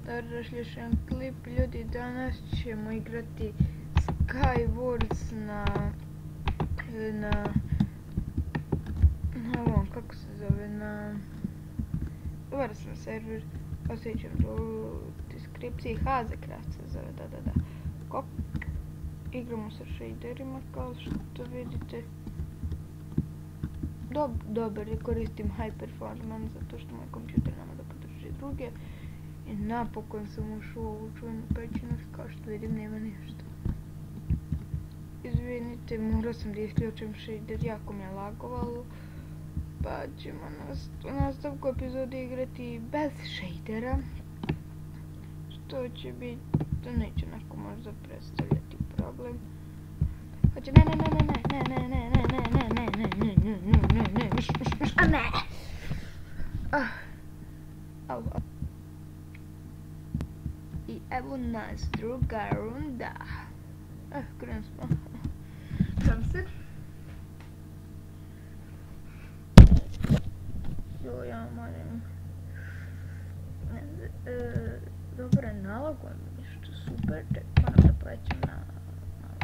Dobrodošli još jedan klip. Ljudi, danas ćemo igrati Skywars na ovom, kako se zove, na Warzone server. Ostavit ću u deskripciji. Hazekraft se zove, da. Igramo sa shaderima kao što vidite. Dobar je, koristim high performance zato što moj kompjuter nema da podrži druge. I napokon sam ušao u ovu čuvenu pećinu, kao što vidim nema ništa. Izvinite, morao sam da isključim shader, jako me je lagovalo. Pa ćemo u nastavku epizode igrati bez shadera. Što će biti, to neće neko možda predstavljati problem. Hoće, ne. I evo nas druga runda. Krenemo smo. Transfer. Ja moram. Dobro, nalogom nešto super. Moram da plećem na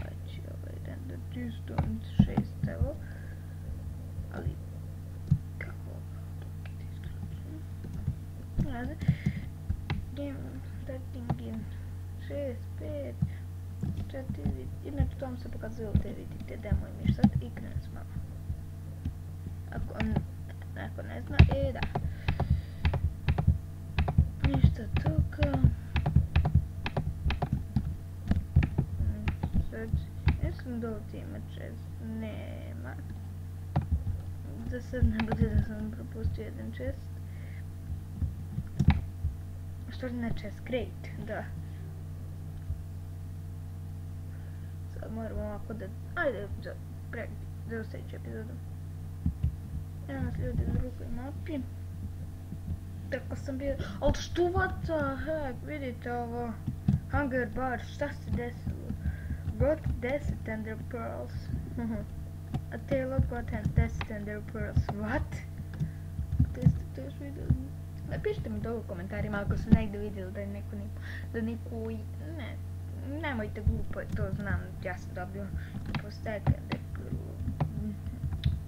veći render distance 6, evo. Ali kako dok ti isključim? Game starting in 6, 5, 4, inače to vam se pokazuje ovdje, vidite demo i miš sad i krenem s malo. Ako neko ne zna, da. Ništa toga. Sad, mislim da ovdje ima chest, nema. Da sad ne bude da sam propustio jedan chest. Što ne chest, great, da. Sad moramo ovako da, ajde, za sljedeću epizodu. Evo nas ljudi na drugoj mapi. Tako sam bio, ali što what the heck, vidite ovo, Hunger Bar, šta se desilo? Got 10 Ender Pearls. A Taylor got 10 Ender Pearls, what? Gdje ste to još vidjeli? Napišite mi to u komentarima ako ste negdje vidjeli da je neko, nemojte glupo, to znam, ja sam dobio po stack Ender Pearl.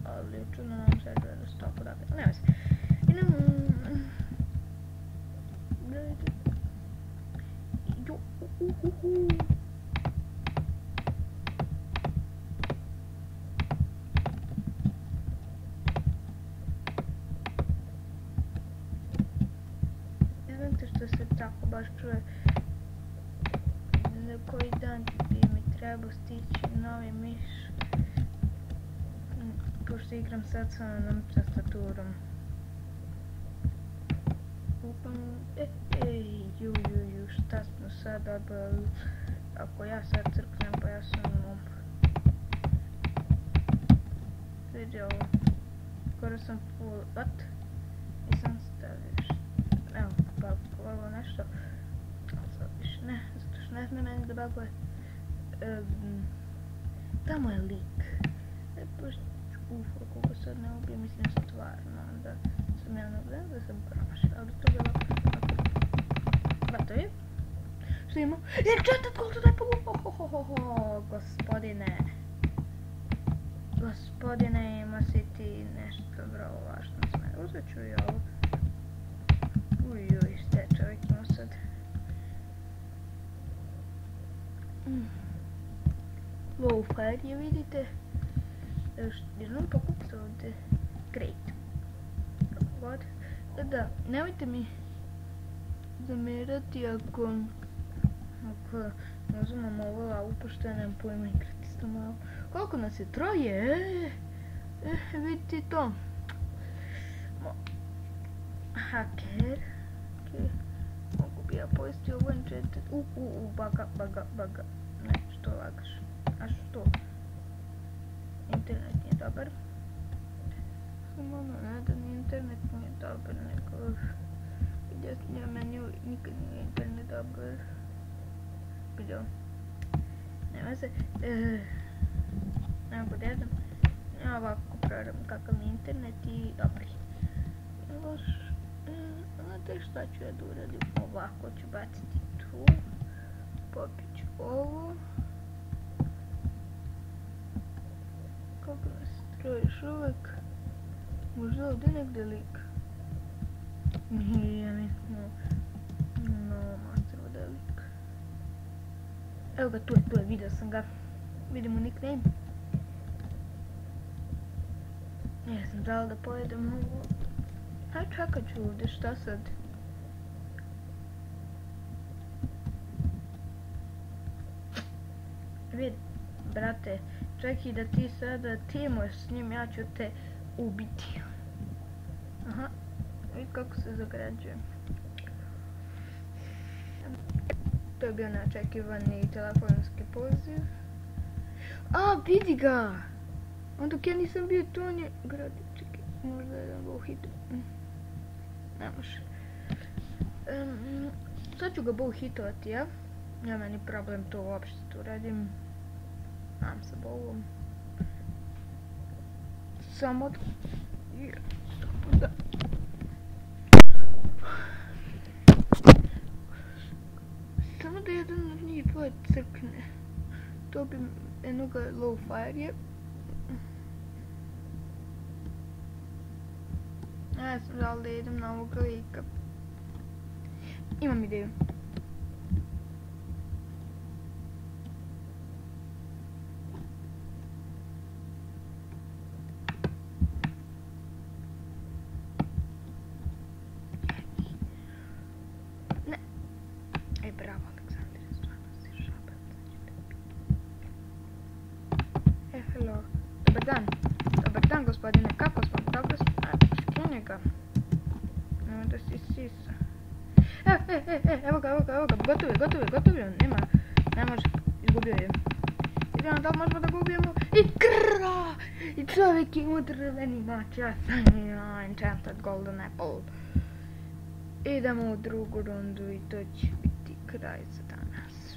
Ali čudno nam se da stopu dobio, nema se. Idemo. Znate što se tako baš čuje? Za koji dan bi mi trebao stići novi miš. Pošto igram sad sa onom tastaturom. Šta smo sad dobili? Ako ja sad crknem pa ja sam mob. Vidi ovo. Skoro sam full, what? Nisam stavio. Evo, bagovalo nešto. Ali sad više ne, zato što ne smije meni da baguje. Tamo je lik. Ako ga sad ne ubijem, mislim stvarno, onda sam ja navrem da sam promašila, ali to bilo Batovi. Što ima? Jer četat koliko daj pogu! Gospodine, ima si ti nešto vrlo važno s mene. Uzet ću i ovo. Ujuj, ste čovjek ima sad. Low fire je, vidite. Jednom pokupiti ovdje. Great. Kako god. Da, nemojte mi zamerati ako ne uzmem ovo lavu, pošto ja nemam pojma igrati s tom lavu. Koliko nas je? Troje? Vidite to. Haker. Mogu bi ja pojesti ovo enchanted. Baga. Ne, što lagaš? A što? Internet nije dobar. Samo ne da ni internet nije dobar, nego gdje meni nikad nije internet dobar. Vidio. Nema se. Nema pod jednom. Ja ovako program kakav mi internet i dobri. Loš. Znate šta ću ja da uradim? Ovako ću baciti tu. Popit ću ovo. Kako nas strojiš uvek? Možda ovdje negdje lik. Nije, mislim, master ovdje je lik. Evo ga, tu je, vidio sam ga. Vidimo nickname. Ne znam da li da pojedem ovo. Aj, čekat ću ovdje, šta sad? Vid, brate, čekaj da ti sada timuješ s njim, ja ću te ubiti. Aha, vidi kako se zagrađuje. To je bio neočekivani telefonski poziv. A, vidi ga! Onda dok ja nisam bio tu, on je gradio, čekaj, možda je jedan bow hit. Ne može. Sad ću ga bow hitovati, ja? Nema meni problem to uopšte tu radim. Mam sa bowom. Samo da... Samo da jedan od njih dvoje crkne. To bi jednoga low fire je. Ja sam žal da idem na ovog lika. Imam ideju. Ne. Ej, bravo, Aleksandar, stvarno si žabac. Hello. Dobar dan. Dobar dan, gospodine. Kako smo? Dobro smo. Skini ga. Nemoj da si sisa. Evo ga. Gotov je. Ne može. Izgubio je. Idemo, da li možemo da ga ubijemo? I krra! I čovjek ima drveni mač. Ja sam enchanted golden apple. Idemo u drugu rundu i to će biti kraj za danas.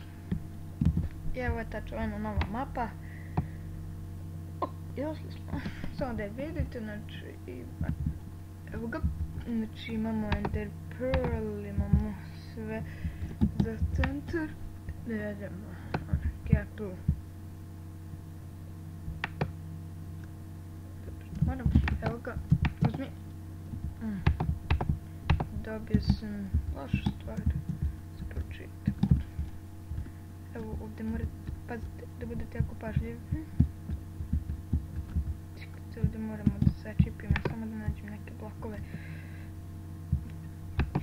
I evo je ta čuvena nova mapa. Došli smo. Samo da je vidite, znači evo ga. Znači imamo Ender Pearl, imamo sve za centar. Da jedemo ja tu. Moram, evo ga, uzmi. Dobio sam lošu stvar za pročitak. Evo ovdje morate pazite da budete jako pažljivi. Ovdje moramo da začipimo, samo da nađem neke blokove.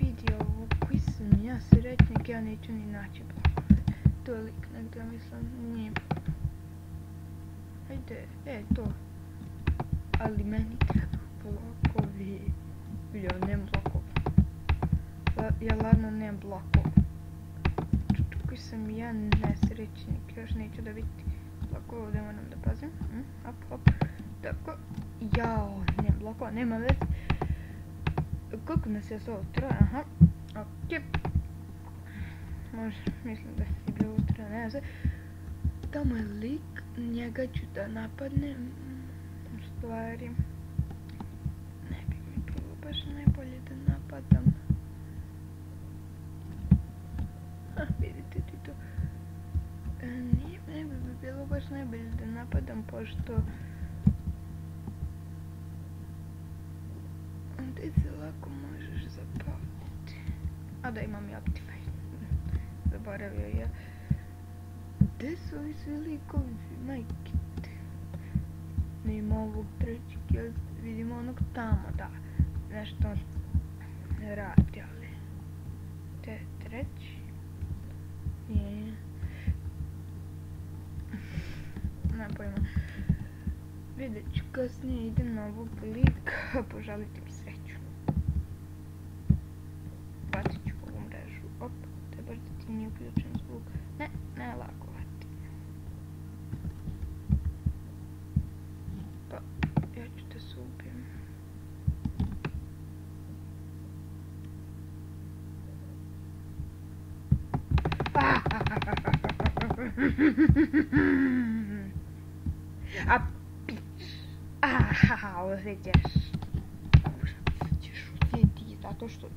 Vidi ovo, koji sam ja sretnik, ja neću ni naći blokove. To je lik negdje, mislim, nije. Ajde, to. Ali meni treba blokovi. Ja nemam blokova. Ja ladno nemam blokova. Koji sam ja nesrećnik, još neću da vidi blokova, ovdje moram da pazim. Hop. Tako, jao, nema blokova, nema veze. Koliko nas je ovo troje, aha, okej. Može, mislim da je bilo troje, nema veze. Tamo je lik, njega ću da napadnem. U stvari, ne bi mi bilo baš najbolje da napadam. Vidite ti to. Ne bi bilo baš najbolje da napadam, pošto ti se lako možeš zapaliti. A da, imam i Optifine. Zaboravio je. Gde su ovi svi likovi? Majke. Nema ovog trećeg, jel vidimo onog tamo, da. Nešto radi, ali... Te treći? Nije. Ne pojma. Vidjet ću kasnije, idem na ovog lika, požaliti mi sreću. Bacit ću ovu mrežu, op, trebaš da ti nije uključen zvuk. Ne lakovati. Pa, ja ću da se ubijem. A osjećaš. Ćeš osjetiti zato što